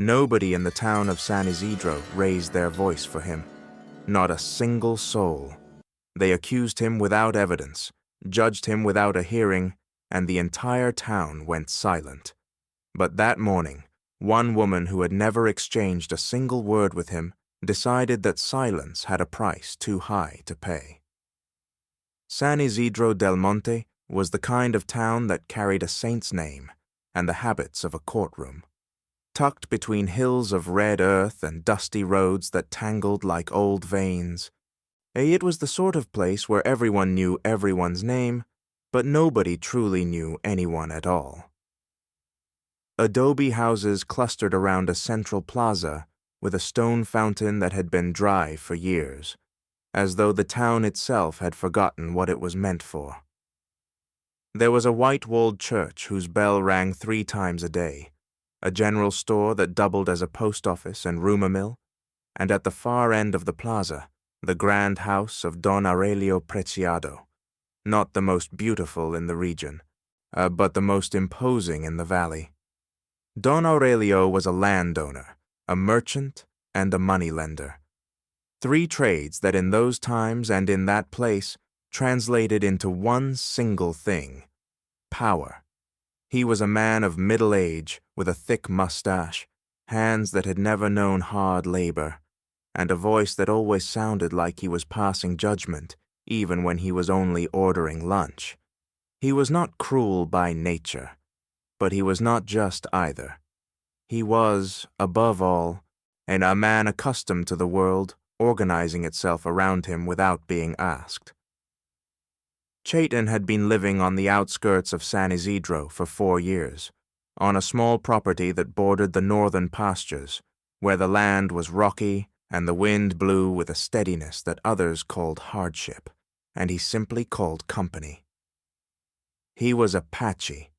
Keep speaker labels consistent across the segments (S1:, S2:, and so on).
S1: Nobody in the town of San Isidro raised their voice for him. Not a single soul. They accused him without evidence, judged him without a hearing, and the entire town went silent. But that morning, one woman who had never exchanged a single word with him decided that silence had a price too high to pay. San Isidro del Monte was the kind of town that carried a saint's name and the habits of a courtroom. Tucked between hills of red earth and dusty roads that tangled like old veins, it was the sort of place where everyone knew everyone's name, but nobody truly knew anyone at all. Adobe houses clustered around a central plaza with a stone fountain that had been dry for years, as though the town itself had forgotten what it was meant for. There was a white-walled church whose bell rang 3 times a day, a general store that doubled as a post office and rumor mill, and at the far end of the plaza, the grand house of Don Aurelio Preciado, not the most beautiful in the region, but the most imposing in the valley. Don Aurelio was a landowner, a merchant, and a moneylender. 3 trades that in those times and in that place translated into one single thing: power. He was a man of middle age with a thick mustache, hands that had never known hard labor, and a voice that always sounded like he was passing judgment, even when he was only ordering lunch. He was not cruel by nature, but he was not just either. He was, above all, a man accustomed to the world organizing itself around him without being asked. Chayton had been living on the outskirts of San Isidro for 4 years, on a small property that bordered the northern pastures, where the land was rocky and the wind blew with a steadiness that others called hardship, and he simply called company. He was Apache.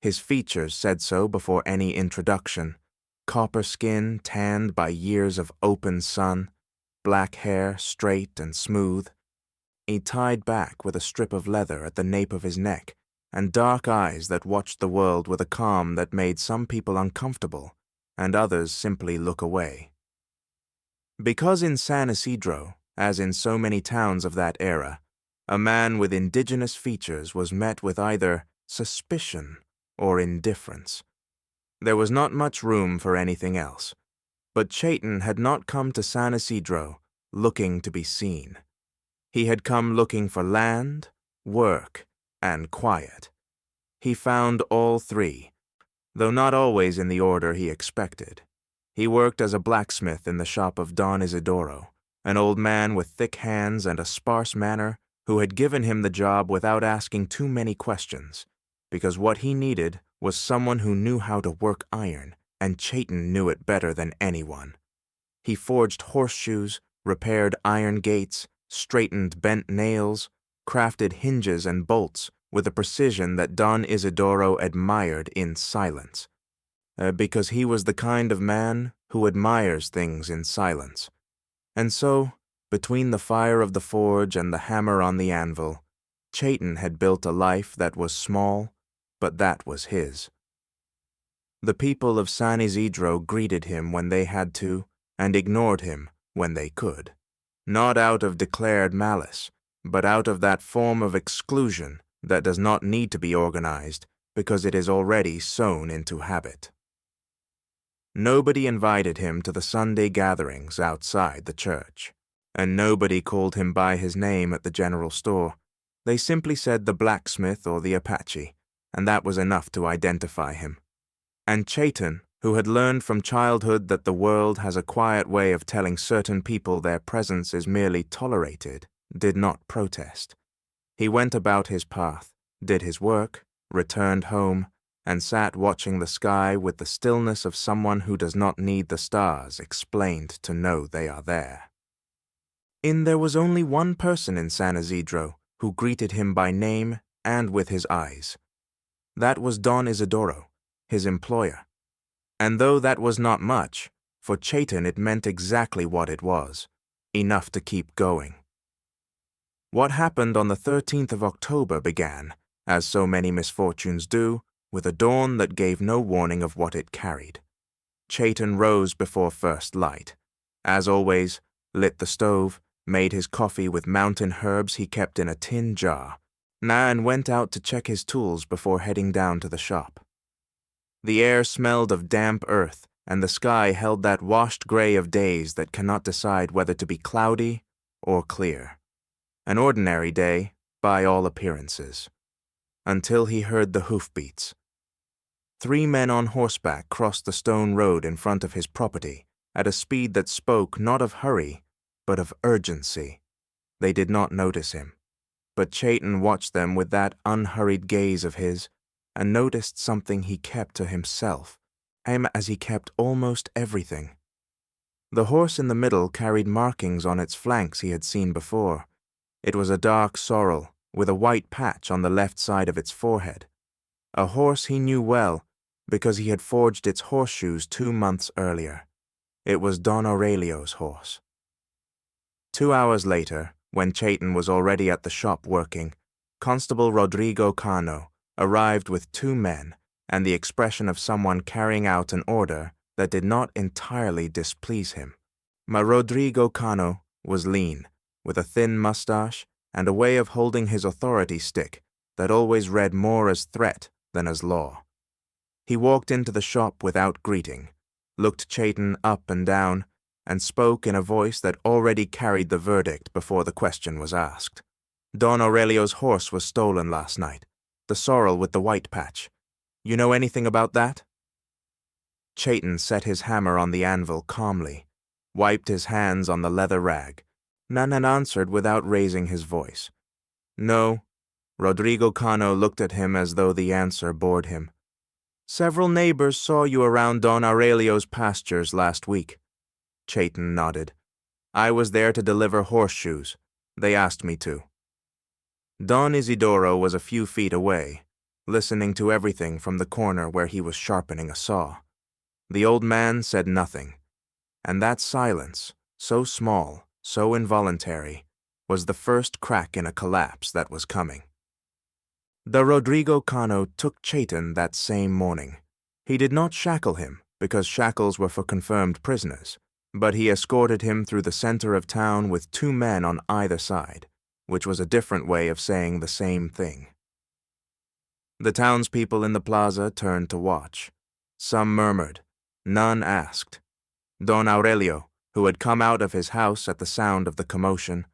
S1: His features said so before any introduction: copper skin tanned by years of open sun, black hair straight and smooth, tied back with a strip of leather at the nape of his neck, and dark eyes that watched the world with a calm that made some people uncomfortable and others simply look away. Because in San Isidro, as in so many towns of that era, a man with indigenous features was met with either suspicion or indifference. There was not much room for anything else. But Chayton had not come to San Isidro looking to be seen. He had come looking for land, work, and quiet. He found all 3, though not always in the order he expected. He worked as a blacksmith in the shop of Don Isidoro, an old man with thick hands and a sparse manner who had given him the job without asking too many questions, because what he needed was someone who knew how to work iron, and Chayton knew it better than anyone. He forged horseshoes, repaired iron gates, straightened bent nails, crafted hinges and bolts with a precision that Don Isidoro admired in silence, because he was the kind of man who admires things in silence. And so, between the fire of the forge and the hammer on the anvil, Chayton had built a life that was small, but that was his. The people of San Isidro greeted him when they had to, and ignored him when they could, not out of declared malice, but out of that form of exclusion that does not need to be organized because it is already sewn into habit. Nobody invited him to the Sunday gatherings outside the church, and nobody called him by his name at the general store. They simply said the blacksmith or the Apache, and that was enough to identify him. And Chayton, who had learned from childhood that the world has a quiet way of telling certain people their presence is merely tolerated, did not protest. He went about his path, did his work, returned home, and sat watching the sky with the stillness of someone who does not need the stars explained to know they are there. There was only one person in San Isidro who greeted him by name and with his eyes. That was Don Isidoro, his employer. And though that was not much, for Chayton it meant exactly what it was, enough to keep going. What happened on the 13th of October began, as so many misfortunes do, with a dawn that gave no warning of what it carried. Chayton rose before first light. As always, lit the stove, made his coffee with mountain herbs he kept in a tin jar, and went out to check his tools before heading down to the shop. The air smelled of damp earth, and the sky held that washed gray of days that cannot decide whether to be cloudy or clear. An ordinary day, by all appearances. Until he heard the hoofbeats. 3 men on horseback crossed the stone road in front of his property at a speed that spoke not of hurry, but of urgency. They did not notice him, but Chayton watched them with that unhurried gaze of his and noticed something he kept to himself, as he kept almost everything. The horse in the middle carried markings on its flanks he had seen before. It was a dark sorrel, with a white patch on the left side of its forehead. A horse he knew well, because he had forged its horseshoes 2 months earlier. It was Don Aurelio's horse. 2 hours later, when Chayton was already at the shop working, Constable Rodrigo Cano arrived with 2 men and the expression of someone carrying out an order that did not entirely displease him. Rodrigo Cano was lean, with a thin mustache and a way of holding his authority stick that always read more as threat than as law. He walked into the shop without greeting, looked Chayton up and down, and spoke in a voice that already carried the verdict before the question was asked. Don Aurelio's horse was stolen last night, the sorrel with the white patch. You know anything about that? Chayton set his hammer on the anvil calmly, wiped his hands on the leather rag, and answered without raising his voice. No. Rodrigo Cano looked at him as though the answer bored him. Several neighbors saw you around Don Aurelio's pastures last week. Chayton nodded. I was there to deliver horseshoes. They asked me to. Don Isidoro was a few feet away, listening to everything from the corner where he was sharpening a saw. The old man said nothing, and that silence, so small, so involuntary, was the first crack in a collapse that was coming. The Rodrigo Cano took Chayton that same morning. He did not shackle him, because shackles were for confirmed prisoners, but he escorted him through the center of town with 2 men on either side, which was a different way of saying the same thing. The townspeople in the plaza turned to watch. Some murmured, none asked. Don Aurelio, who had come out of his house at the sound of the commotion,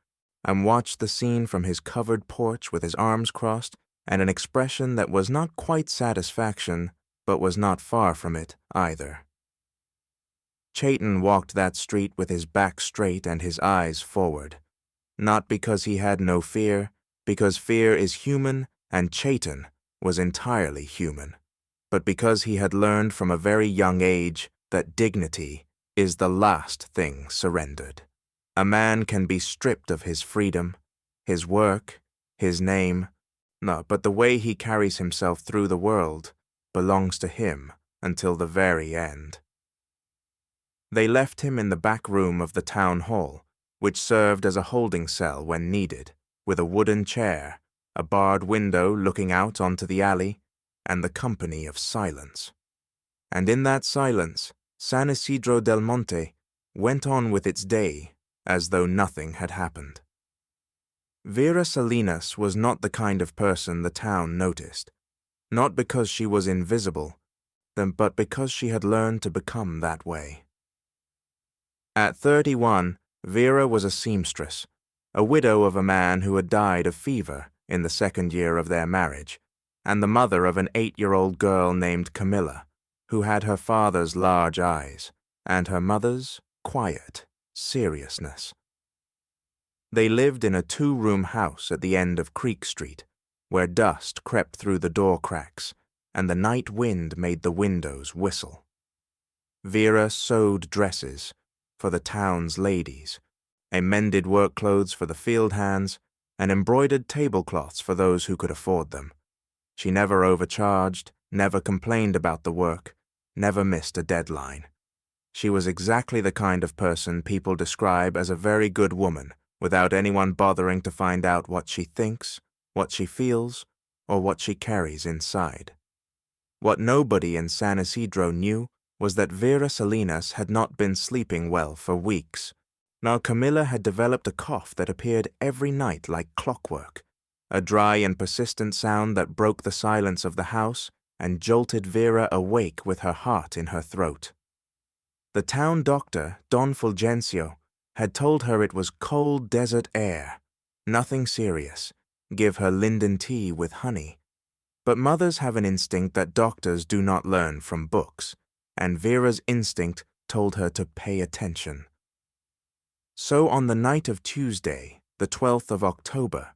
S1: and watched the scene from his covered porch with his arms crossed and an expression that was not quite satisfaction, but was not far from it either. Chayton walked that street with his back straight and his eyes forward, not because he had no fear, because fear is human and Chayton was entirely human, but because he had learned from a very young age that dignity is the last thing surrendered. A man can be stripped of his freedom, his work, his name, but the way he carries himself through the world belongs to him until the very end. They left him in the back room of the town hall, which served as a holding cell when needed, with a wooden chair, a barred window looking out onto the alley, and the company of silence. And in that silence, San Isidro del Monte went on with its day as though nothing had happened. Vera Salinas was not the kind of person the town noticed, not because she was invisible, but because she had learned to become that way. At 31, Vera was a seamstress, a widow of a man who had died of fever in the 2nd year of their marriage, and the mother of an 8-year-old girl named Camilla, who had her father's large eyes and her mother's quiet seriousness. They lived in a 2-room house at the end of Creek Street, where dust crept through the door cracks and the night wind made the windows whistle. Vera sewed dresses for the town's ladies, mended work clothes for the field hands, and embroidered tablecloths for those who could afford them. She never overcharged, never complained about the work, never missed a deadline. She was exactly the kind of person people describe as a very good woman, without anyone bothering to find out what she thinks, what she feels, or what she carries inside. What nobody in San Isidro knew was that Vera Salinas had not been sleeping well for weeks. Now Camilla had developed a cough that appeared every night like clockwork, a dry and persistent sound that broke the silence of the house and jolted Vera awake with her heart in her throat. The town doctor, Don Fulgencio, had told her it was cold desert air, nothing serious, give her linden tea with honey. But mothers have an instinct that doctors do not learn from books, and Vera's instinct told her to pay attention. So on the night of Tuesday, the 12th of October,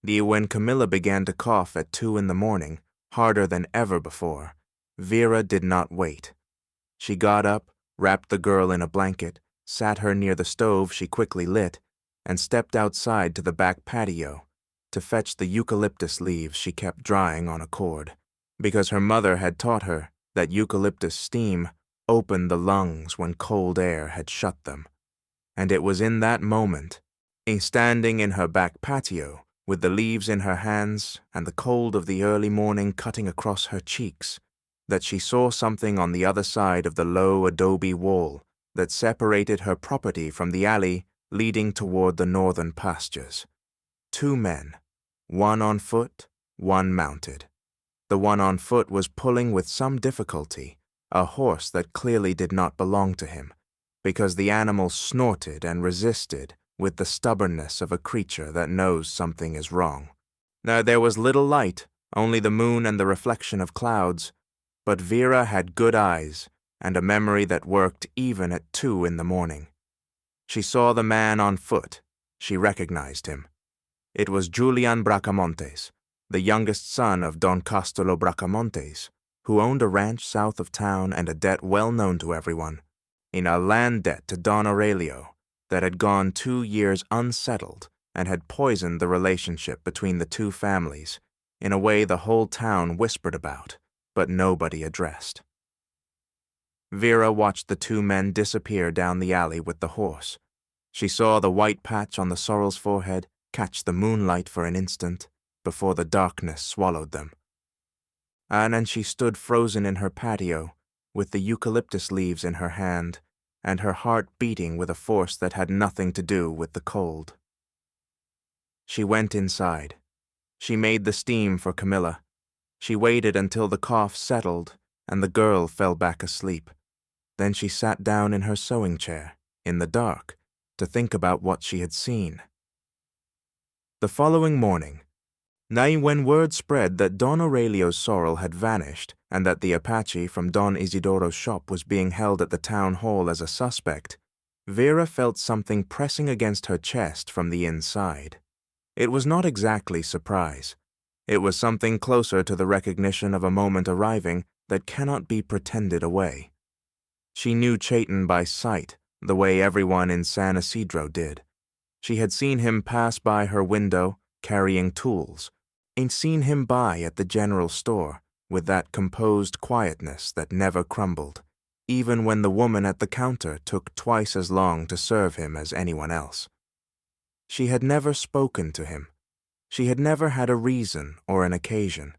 S1: when Camilla began to cough at 2 in the morning, harder than ever before, Vera did not wait. She got up, wrapped the girl in a blanket, sat her near the stove she quickly lit, and stepped outside to the back patio to fetch the eucalyptus leaves she kept drying on a cord, because her mother had taught her that eucalyptus steam opened the lungs when cold air had shut them. And it was in that moment, standing in her back patio, with the leaves in her hands and the cold of the early morning cutting across her cheeks, that she saw something on the other side of the low adobe wall that separated her property from the alley leading toward the northern pastures. 2 men, one on foot, one mounted. The one on foot was pulling with some difficulty a horse that clearly did not belong to him, because the animal snorted and resisted with the stubbornness of a creature that knows something is wrong. Now there was little light, only the moon and the reflection of clouds, but Vera had good eyes and a memory that worked even at 2 in the morning. She saw the man on foot. She recognized him. It was Julian Bracamontes, the youngest son of Don Castelo Bracamontes, who owned a ranch south of town and a debt well known to everyone, in a land debt to Don Aurelio that had gone 2 years unsettled and had poisoned the relationship between the 2 families in a way the whole town whispered about, but nobody addressed. Vera watched the 2 men disappear down the alley with the horse. She saw the white patch on the sorrel's forehead catch the moonlight for an instant before the darkness swallowed them. And then she stood frozen in her patio with the eucalyptus leaves in her hand and her heart beating with a force that had nothing to do with the cold. She went inside. She made the steam for Camilla. She waited until the cough settled and the girl fell back asleep. Then she sat down in her sewing chair, in the dark, to think about what she had seen. The following morning, when word spread that Don Aurelio's sorrel had vanished and that the Apache from Don Isidoro's shop was being held at the town hall as a suspect, Vera felt something pressing against her chest from the inside. It was not exactly surprise. It was something closer to the recognition of a moment arriving that cannot be pretended away. She knew Chayton by sight, the way everyone in San Isidro did. She had seen him pass by her window, carrying tools, and seen him buy at the general store with that composed quietness that never crumbled, even when the woman at the counter took twice as long to serve him as anyone else. She had never spoken to him. She had never had a reason or an occasion,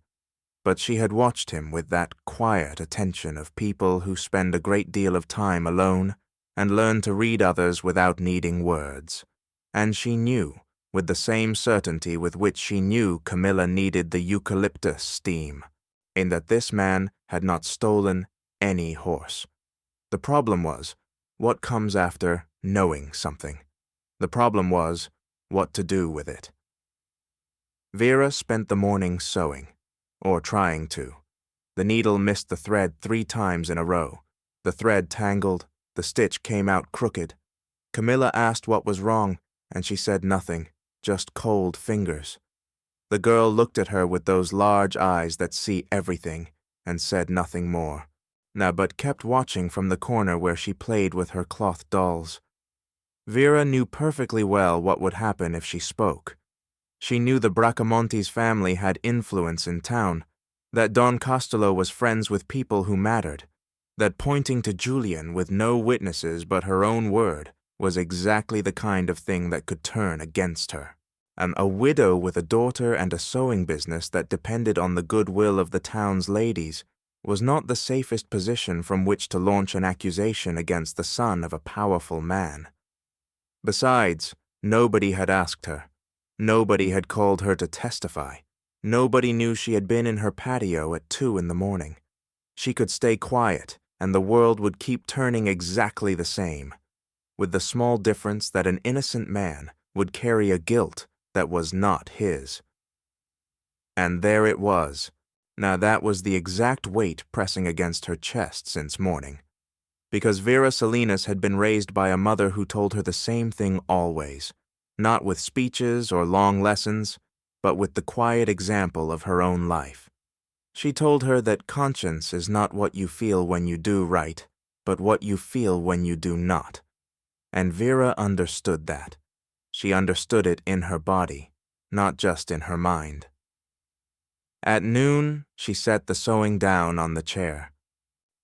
S1: but she had watched him with that quiet attention of people who spend a great deal of time alone and learn to read others without needing words. And she knew, with the same certainty with which she knew Camilla needed the eucalyptus steam, in that this man had not stolen any horse. The problem was, what comes after knowing something? The problem was, what to do with it. Vera spent the morning sewing, or trying to. The needle missed the thread 3 times in a row. The thread tangled, the stitch came out crooked. Camilla asked what was wrong, and she said nothing, just cold fingers. The girl looked at her with those large eyes that see everything, and said nothing more, but kept watching from the corner where she played with her cloth dolls. Vera knew perfectly well what would happen if she spoke. She knew the Bracamontes family had influence in town, that Don Castelo was friends with people who mattered, that pointing to Julian with no witnesses but her own word was exactly the kind of thing that could turn against her. And a widow with a daughter and a sewing business that depended on the goodwill of the town's ladies was not the safest position from which to launch an accusation against the son of a powerful man. Besides, nobody had asked her. Nobody had called her to testify. Nobody knew she had been in her patio at 2 in the morning. She could stay quiet, and the world would keep turning exactly the same, with the small difference that an innocent man would carry a guilt that was not his. And there it was. Now that was the exact weight pressing against her chest since morning. Because Vera Salinas had been raised by a mother who told her the same thing always, not with speeches or long lessons, but with the quiet example of her own life. She told her that conscience is not what you feel when you do right, but what you feel when you do not. And Vera understood that. She understood it in her body, not just in her mind. At noon, she set the sewing down on the chair.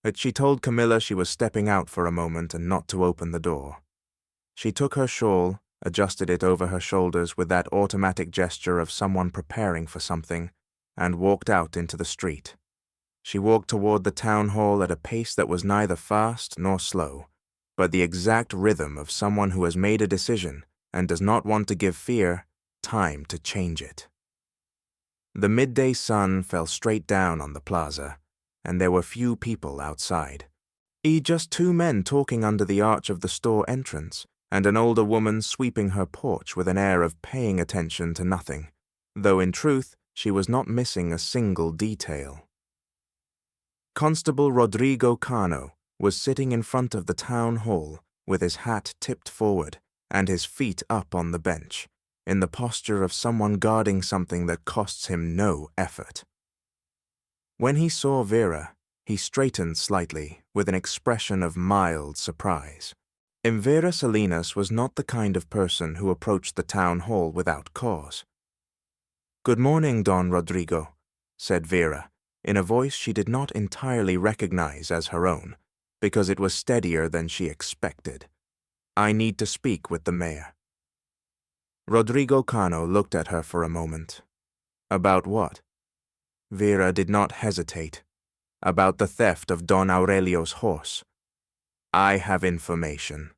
S1: But she told Camilla she was stepping out for a moment and not to open the door. She took her shawl, adjusted it over her shoulders with that automatic gesture of someone preparing for something, and walked out into the street. She walked toward the town hall at a pace that was neither fast nor slow, but the exact rhythm of someone who has made a decision and does not want to give fear time to change it. The midday sun fell straight down on the plaza, and there were few people outside. Just 2 men talking under the arch of the store entrance, and an older woman sweeping her porch with an air of paying attention to nothing, though in truth she was not missing a single detail. Constable Rodrigo Cano was sitting in front of the town hall with his hat tipped forward and his feet up on the bench, in the posture of someone guarding something that costs him no effort. When he saw Vera, he straightened slightly with an expression of mild surprise. Vera Salinas was not the kind of person who approached the town hall without cause. "Good morning, Don Rodrigo," said Vera, in a voice she did not entirely recognize as her own, because it was steadier than she expected. "I need to speak with the mayor." Rodrigo Cano looked at her for a moment. About what? Vera did not hesitate. About the theft of Don Aurelio's horse. "I have information."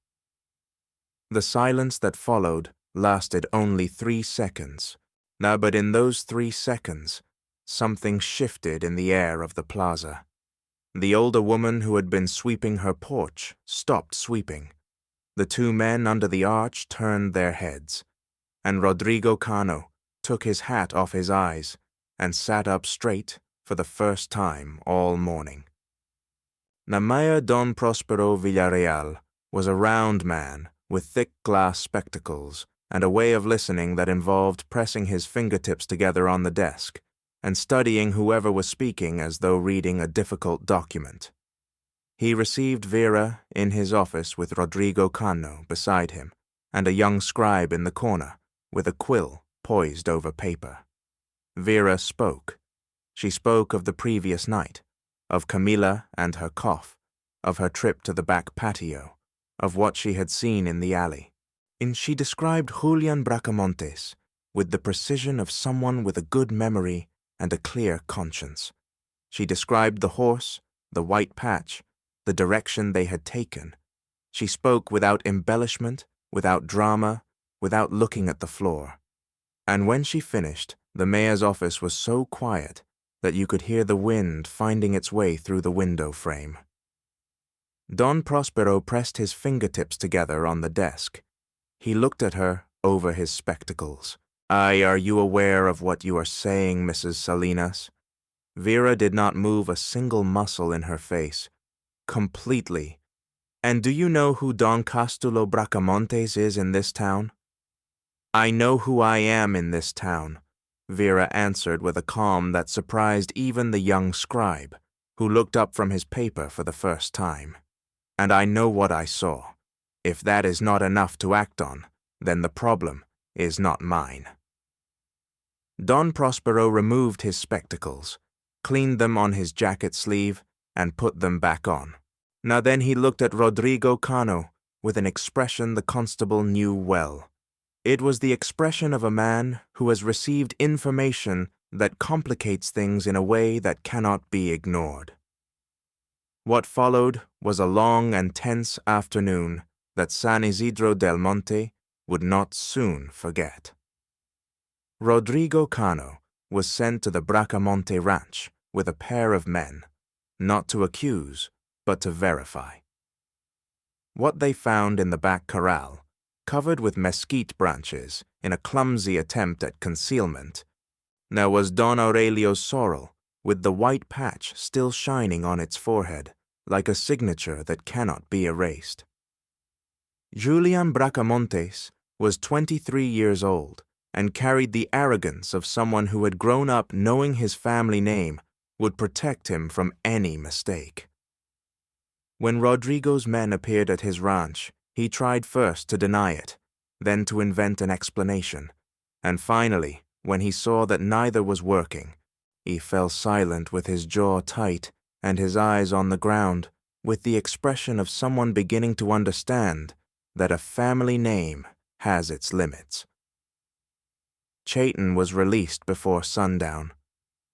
S1: The silence that followed lasted only 3 seconds. Now, but in those 3 seconds, something shifted in the air of the plaza. The older woman who had been sweeping her porch stopped sweeping. The 2 men under the arch turned their heads, and Rodrigo Cano took his hat off his eyes and sat up straight for the first time all morning. Mayor Don Prospero Villarreal was a round man with thick glass spectacles and a way of listening that involved pressing his fingertips together on the desk and studying whoever was speaking as though reading a difficult document. He received Vera in his office with Rodrigo Cano beside him and a young scribe in the corner with a quill poised over paper. Vera spoke. She spoke of the previous night, of Camilla and her cough, of her trip to the back patio, of what she had seen in the alley. And she described Julian Bracamontes with the precision of someone with a good memory and a clear conscience. She described the horse, the white patch, the direction they had taken. She spoke without embellishment, without drama, without looking at the floor. And when she finished, the mayor's office was so quiet that you could hear the wind finding its way through the window frame. Don Prospero pressed his fingertips together on the desk. He looked at her over his spectacles. Are you aware of what you are saying, Mrs. Salinas?" Vera did not move a single muscle in her face. Completely. "And do you know who Don Castulo Bracamontes is in this town?" "I know who I am in this town," Vera answered with a calm that surprised even the young scribe, who looked up from his paper for the first time. "And I know what I saw. If that is not enough to act on, then the problem is not mine." Don Prospero removed his spectacles, cleaned them on his jacket sleeve, and put them back on. Now then he looked at Rodrigo Cano with an expression the constable knew well. It was the expression of a man who has received information that complicates things in a way that cannot be ignored. What followed was a long and tense afternoon that San Isidro del Monte would not soon forget. Rodrigo Cano was sent to the Bracamonte ranch with a pair of men, not to accuse, but to verify. What they found in the back corral, covered with mesquite branches in a clumsy attempt at concealment, now was Don Aurelio's sorrel, with the white patch still shining on its forehead, like a signature that cannot be erased. Julian Bracamontes was 23 years old and carried the arrogance of someone who had grown up knowing his family name would protect him from any mistake. When Rodrigo's men appeared at his ranch, he tried first to deny it, then to invent an explanation, and finally, when he saw that neither was working, he fell silent with his jaw tight and his eyes on the ground, with the expression of someone beginning to understand that a family name has its limits. Chayton was released before sundown.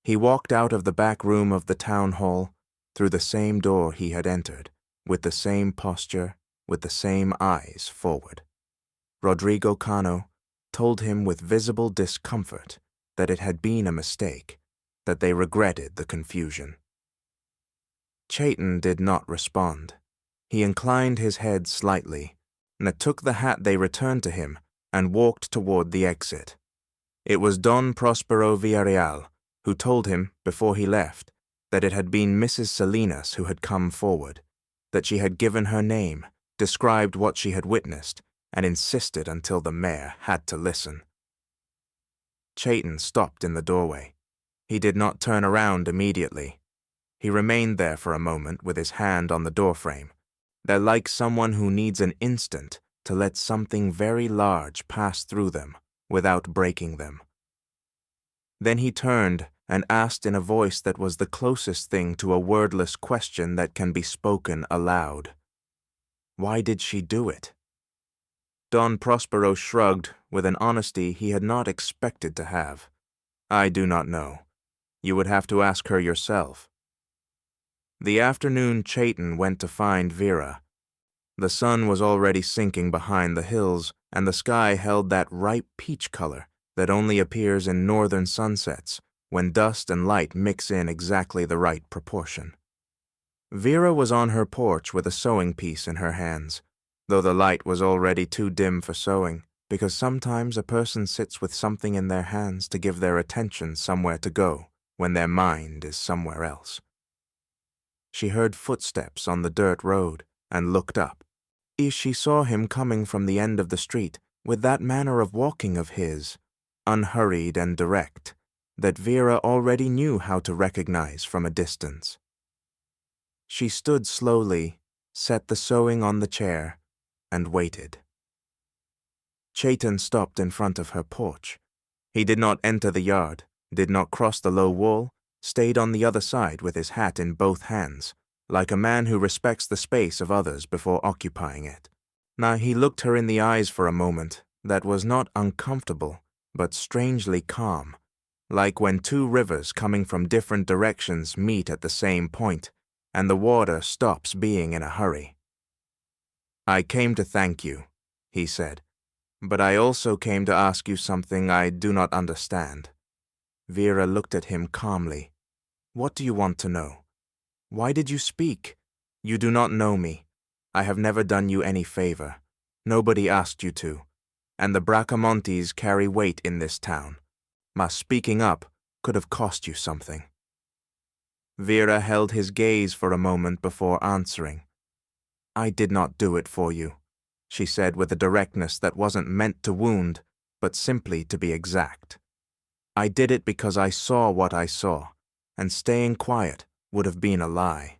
S1: He walked out of the back room of the town hall, through the same door he had entered, with the same posture, with the same eyes forward. Rodrigo Cano told him with visible discomfort that it had been a mistake, that they regretted the confusion. Chayton did not respond. He inclined his head slightly, and took the hat they returned to him and walked toward the exit. It was Don Prospero Villarreal who told him, before he left, that it had been Mrs. Salinas who had come forward, that she had given her name, described what she had witnessed, and insisted until the mayor had to listen. Chayton stopped in the doorway. He did not turn around immediately. He remained there for a moment with his hand on the doorframe, there like someone who needs an instant to let something very large pass through them without breaking them. Then he turned and asked in a voice that was the closest thing to a wordless question that can be spoken aloud. Why did she do it? Don Prospero shrugged with an honesty he had not expected to have. I do not know. You would have to ask her yourself. The afternoon Chayton went to find Vera. The sun was already sinking behind the hills, and the sky held that ripe peach color that only appears in northern sunsets, when dust and light mix in exactly the right proportion. Vera was on her porch with a sewing piece in her hands, though the light was already too dim for sewing, because sometimes a person sits with something in their hands to give their attention somewhere to go when their mind is somewhere else. She heard footsteps on the dirt road and looked up. She saw him coming from the end of the street with that manner of walking of his, unhurried and direct, that Vera already knew how to recognize from a distance. She stood slowly, set the sewing on the chair, and waited. Chayton stopped in front of her porch. He did not enter the yard, did not cross the low wall, stayed on the other side with his hat in both hands, like a man who respects the space of others before occupying it. Now he looked her in the eyes for a moment that was not uncomfortable, but strangely calm, like when two rivers coming from different directions meet at the same point, and the water stops being in a hurry. I came to thank you, he said, but I also came to ask you something I do not understand. Vera looked at him calmly. What do you want to know? Why did you speak? You do not know me. I have never done you any favor. Nobody asked you to. And the Bracamontes carry weight in this town. My speaking up could have cost you something. Vera held his gaze for a moment before answering. I did not do it for you, she said with a directness that wasn't meant to wound, but simply to be exact. I did it because I saw what I saw, and staying quiet would have been a lie.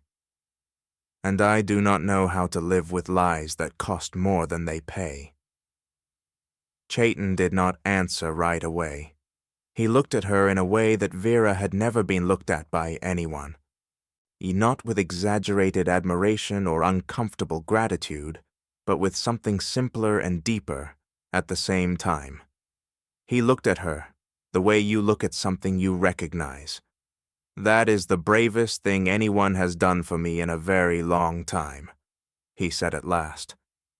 S1: And I do not know how to live with lies that cost more than they pay. Chayton did not answer right away. He looked at her in a way that Vera had never been looked at by anyone. Not with exaggerated admiration or uncomfortable gratitude, but with something simpler and deeper at the same time. He looked at her the way you look at something you recognize. "That is the bravest thing anyone has done for me in a very long time," he said at last.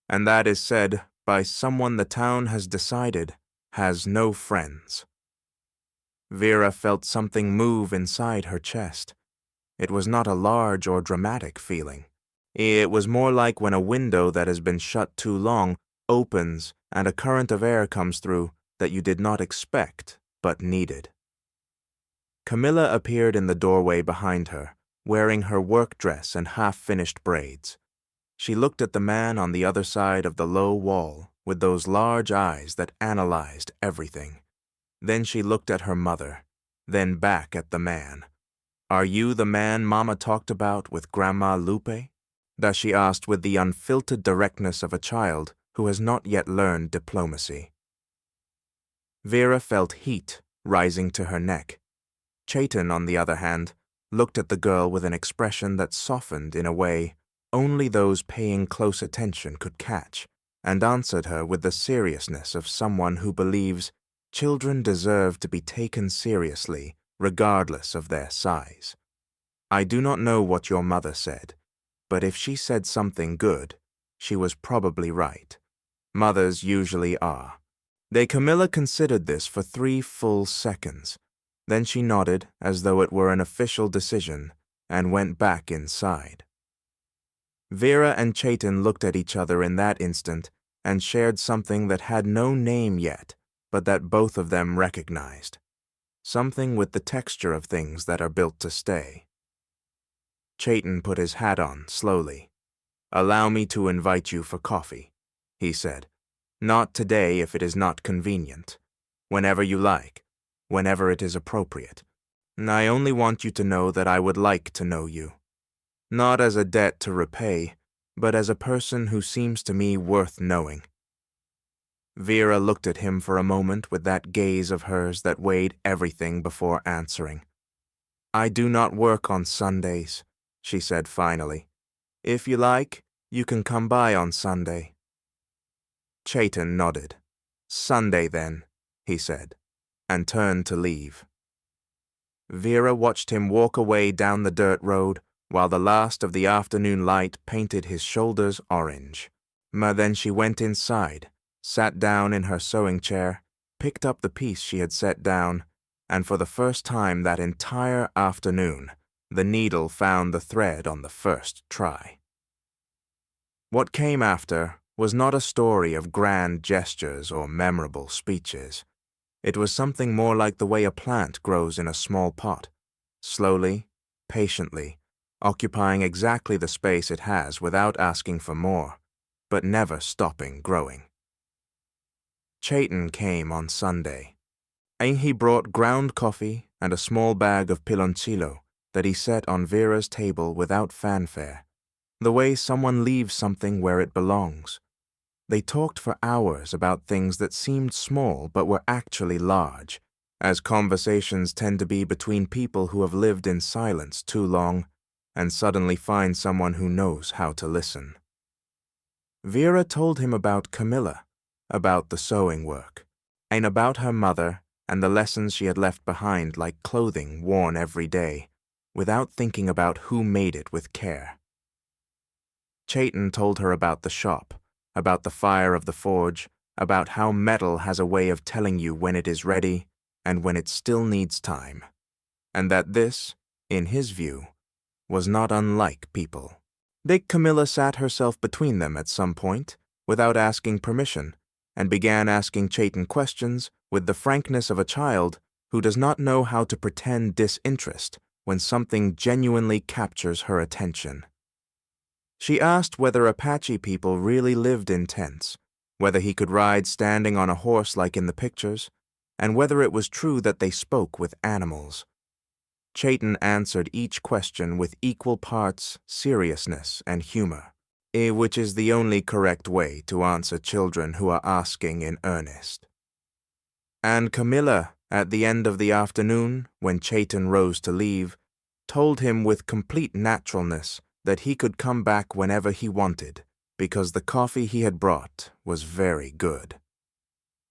S1: "And that is said by someone the town has decided has no friends." Vera felt something move inside her chest. It was not a large or dramatic feeling. It was more like when a window that has been shut too long opens and a current of air comes through that you did not expect but needed. Camilla appeared in the doorway behind her, wearing her work dress and half-finished braids. She looked at the man on the other side of the low wall with those large eyes that analyzed everything. Then she looked at her mother, then back at the man. "Are you the man Mama talked about with Grandma Lupe?" that she asked with the unfiltered directness of a child who has not yet learned diplomacy. Vera felt heat rising to her neck. Chayton, on the other hand, looked at the girl with an expression that softened in a way only those paying close attention could catch, and answered her with the seriousness of someone who believes children deserve to be taken seriously regardless of their size. "I do not know what your mother said, but if she said something good, she was probably right. Mothers usually are." Camilla considered this for 3 full seconds. Then she nodded as though it were an official decision and went back inside. Vera and Chayton looked at each other in that instant and shared something that had no name yet, but that both of them recognized. Something with the texture of things that are built to stay. Chayton put his hat on slowly. "Allow me to invite you for coffee," he said. "Not today if it is not convenient. Whenever you like, whenever it is appropriate. I only want you to know that I would like to know you. Not as a debt to repay, but as a person who seems to me worth knowing." Vera looked at him for a moment with that gaze of hers that weighed everything before answering. "I do not work on Sundays," she said finally. "If you like, you can come by on Sunday." Chayton nodded. "Sunday, then," he said, and turned to leave. Vera watched him walk away down the dirt road while the last of the afternoon light painted his shoulders orange. Then she went inside, sat down in her sewing chair, picked up the piece she had set down, and for the first time that entire afternoon, the needle found the thread on the first try. What came after was not a story of grand gestures or memorable speeches. It was something more like the way a plant grows in a small pot, slowly, patiently, occupying exactly the space it has without asking for more, but never stopping growing. Chayton came on Sunday. And he brought ground coffee and a small bag of piloncillo that he set on Vera's table without fanfare, the way someone leaves something where it belongs. They talked for hours about things that seemed small but were actually large, as conversations tend to be between people who have lived in silence too long and suddenly find someone who knows how to listen. Vera told him about Camilla, about the sewing work, and about her mother and the lessons she had left behind like clothing worn every day, without thinking about who made it with care. Chayton told her about the shop, about the fire of the forge, about how metal has a way of telling you when it is ready and when it still needs time, and that this, in his view, was not unlike people. Camilla sat herself between them at some point, without asking permission, and began asking Chayton questions with the frankness of a child who does not know how to pretend disinterest when something genuinely captures her attention. She asked whether Apache people really lived in tents, whether he could ride standing on a horse like in the pictures, and whether it was true that they spoke with animals. Chayton answered each question with equal parts seriousness and humor, which is the only correct way to answer children who are asking in earnest. And Camilla, at the end of the afternoon, when Chayton rose to leave, told him with complete naturalness that he could come back whenever he wanted, because the coffee he had brought was very good.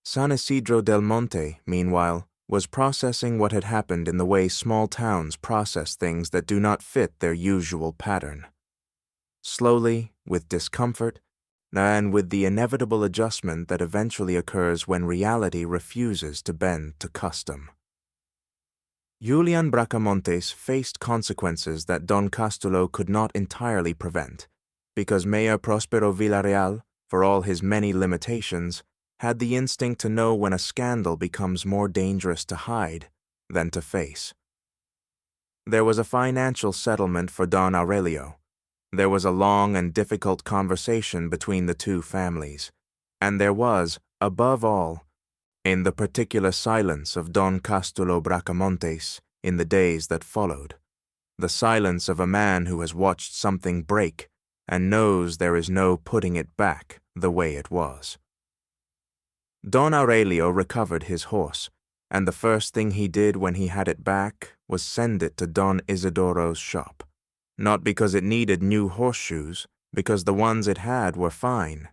S1: San Isidro del Monte, meanwhile, was processing what had happened in the way small towns process things that do not fit their usual pattern. Slowly, with discomfort, and with the inevitable adjustment that eventually occurs when reality refuses to bend to custom. Julian Bracamontes faced consequences that Don Castulo could not entirely prevent, because Mayor Prospero Villarreal, for all his many limitations, had the instinct to know when a scandal becomes more dangerous to hide than to face. There was a financial settlement for Don Aurelio. There was a long and difficult conversation between the two families, and there was, above all, in the particular silence of Don Castulo Bracamontes in the days that followed, the silence of a man who has watched something break and knows there is no putting it back the way it was. Don Aurelio recovered his horse, and the first thing he did when he had it back was send it to Don Isidoro's shop. Not because it needed new horseshoes, because the ones it had were fine,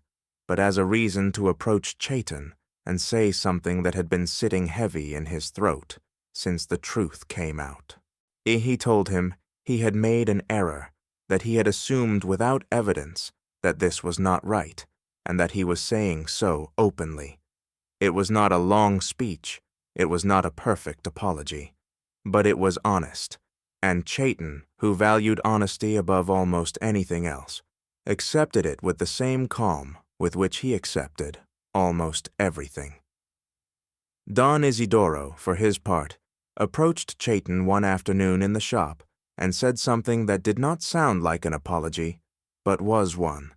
S1: but as a reason to approach Chayton and say something that had been sitting heavy in his throat since the truth came out. He told him he had made an error, that he had assumed without evidence that this was not right, and that he was saying so openly. It was not a long speech, it was not a perfect apology, but it was honest, and Chayton, who valued honesty above almost anything else, accepted it with the same calm with which he accepted almost everything. Don Isidoro, for his part, approached Chayton one afternoon in the shop and said something that did not sound like an apology, but was one.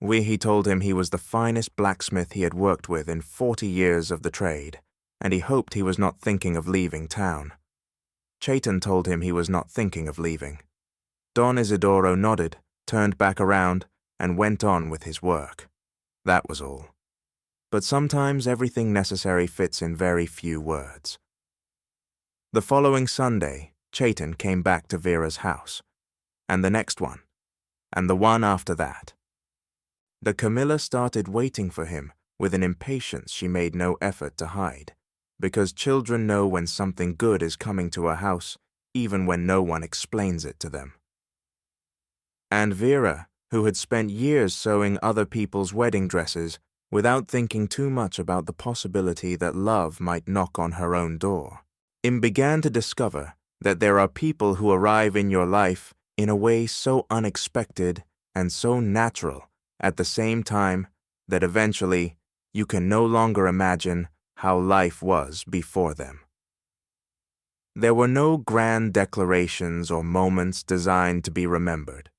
S1: He told him he was the finest blacksmith he had worked with in 40 years of the trade, and he hoped he was not thinking of leaving town. Chayton told him he was not thinking of leaving. Don Isidoro nodded, turned back around, and went on with his work. That was all. But sometimes everything necessary fits in very few words. The following Sunday, Chayton came back to Vera's house, and the next one, and the one after that. The Camilla started waiting for him with an impatience she made no effort to hide, because children know when something good is coming to a house, even when no one explains it to them. And Vera, who had spent years sewing other people's wedding dresses without thinking too much about the possibility that love might knock on her own door, began to discover that there are people who arrive in your life in a way so unexpected and so natural at the same time that eventually you can no longer imagine how life was before them. There were no grand declarations or moments designed to be remembered.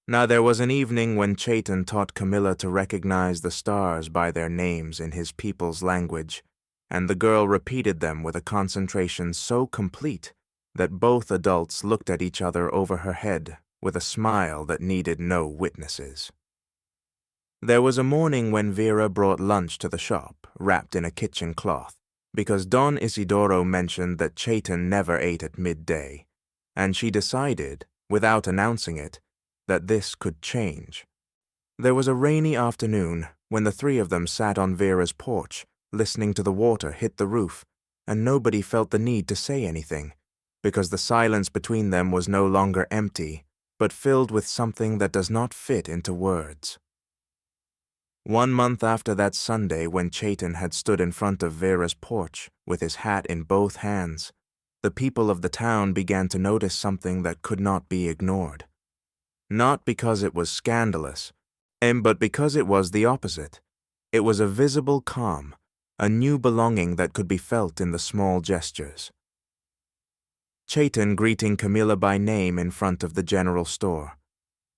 S1: Now there was an evening when Chayton taught Camilla to recognize the stars by their names in his people's language, and the girl repeated them with a concentration so complete that both adults looked at each other over her head with a smile that needed no witnesses. There was a morning when Vera brought lunch to the shop, wrapped in a kitchen cloth, because Don Isidoro mentioned that Chayton never ate at midday, and she decided, without announcing it, that this could change. There was a rainy afternoon when the three of them sat on Vera's porch, listening to the water hit the roof, and nobody felt the need to say anything, because the silence between them was no longer empty, but filled with something that does not fit into words. 1 month after that Sunday when Chayton had stood in front of Vera's porch with his hat in both hands, the people of the town began to notice something that could not be ignored. Not because it was scandalous, but because it was the opposite. It was a visible calm, a new belonging that could be felt in the small gestures. Chayton greeting Camilla by name in front of the general store.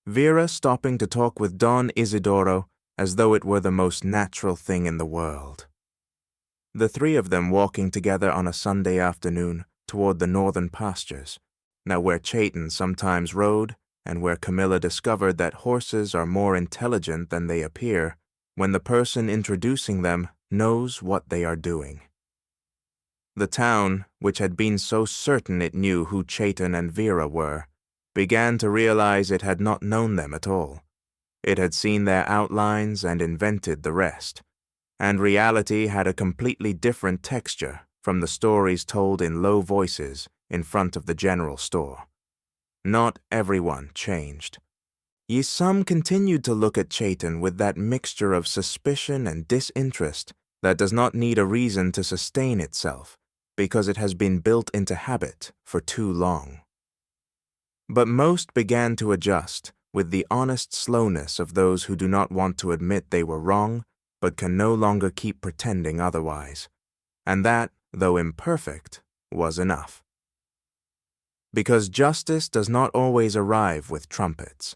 S1: Vera stopping to talk with Don Isidoro as though it were the most natural thing in the world. The three of them walking together on a Sunday afternoon toward the northern pastures, now where Chayton sometimes rode and where Camilla discovered that horses are more intelligent than they appear when the person introducing them knows what they are doing. The town, which had been so certain it knew who Chayton and Vera were, began to realize it had not known them at all. It had seen their outlines and invented the rest, and reality had a completely different texture from the stories told in low voices in front of the general store. Not everyone changed. Yet some continued to look at Chayton with that mixture of suspicion and disinterest that does not need a reason to sustain itself, because it has been built into habit for too long. But most began to adjust with the honest slowness of those who do not want to admit they were wrong but can no longer keep pretending otherwise. And that, though imperfect, was enough. Because justice does not always arrive with trumpets.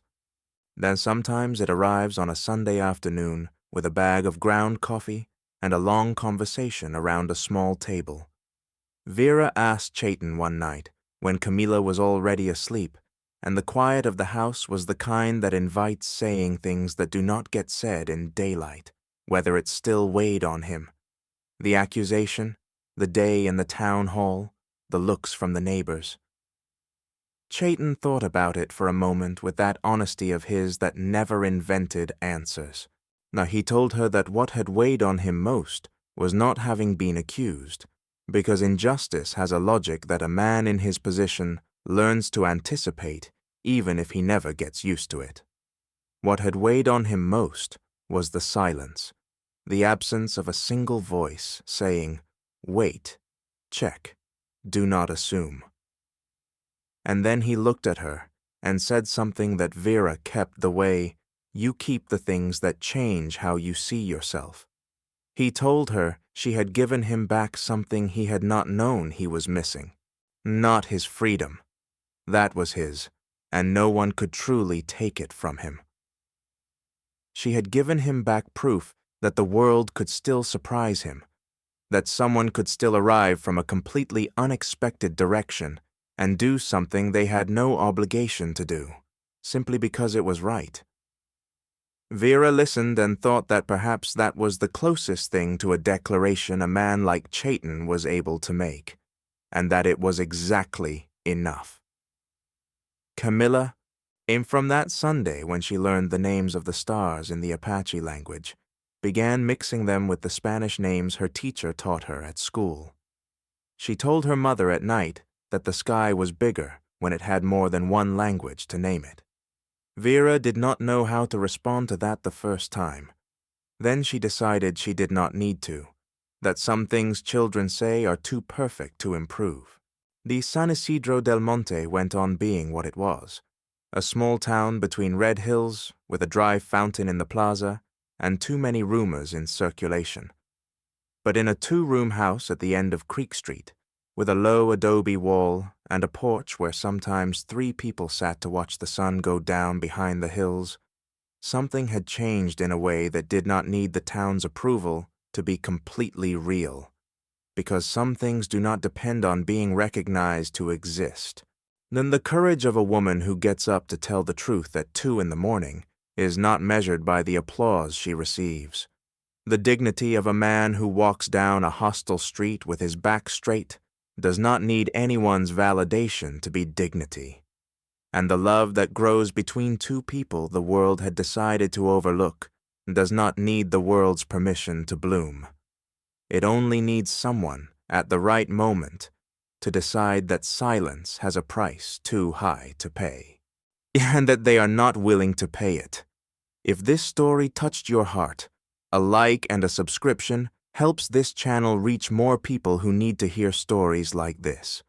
S1: Then sometimes it arrives on a Sunday afternoon with a bag of ground coffee and a long conversation around a small table. Vera asked Chayton one night, when Camila was already asleep, and the quiet of the house was the kind that invites saying things that do not get said in daylight, whether it still weighed on him. The accusation, the day in the town hall, the looks from the neighbors. Chayton thought about it for a moment with that honesty of his that never invented answers. Now he told her that what had weighed on him most was not having been accused, because injustice has a logic that a man in his position learns to anticipate even if he never gets used to it. What had weighed on him most was the silence, the absence of a single voice saying, "Wait, check, do not assume." And then he looked at her and said something that Vera kept the way, "You keep the things that change how you see yourself." He told her she had given him back something he had not known he was missing. Not his freedom. That was his, and no one could truly take it from him. She had given him back proof that the world could still surprise him, that someone could still arrive from a completely unexpected direction and do something they had no obligation to do, simply because it was right. Vera listened and thought that perhaps that was the closest thing to a declaration a man like Chayton was able to make, and that it was exactly enough. Camila, and from that Sunday when she learned the names of the stars in the Apache language, began mixing them with the Spanish names her teacher taught her at school. She told her mother at night that the sky was bigger when it had more than one language to name it. Vera did not know how to respond to that the first time. Then she decided she did not need to, that some things children say are too perfect to improve. The San Isidro del Monte went on being what it was, a small town between red hills with a dry fountain in the plaza and too many rumors in circulation. But in a two-room house at the end of Creek Street, with a low adobe wall and a porch where sometimes 3 people sat to watch the sun go down behind the hills, something had changed in a way that did not need the town's approval to be completely real, because some things do not depend on being recognized to exist. Then the courage of a woman who gets up to tell the truth at 2 in the morning is not measured by the applause she receives. The dignity of a man who walks down a hostile street with his back straight does not need anyone's validation to be dignity. And the love that grows between 2 people the world had decided to overlook does not need the world's permission to bloom. It only needs someone, at the right moment, to decide that silence has a price too high to pay, and that they are not willing to pay it. If this story touched your heart, a like and a subscription helps this channel reach more people who need to hear stories like this.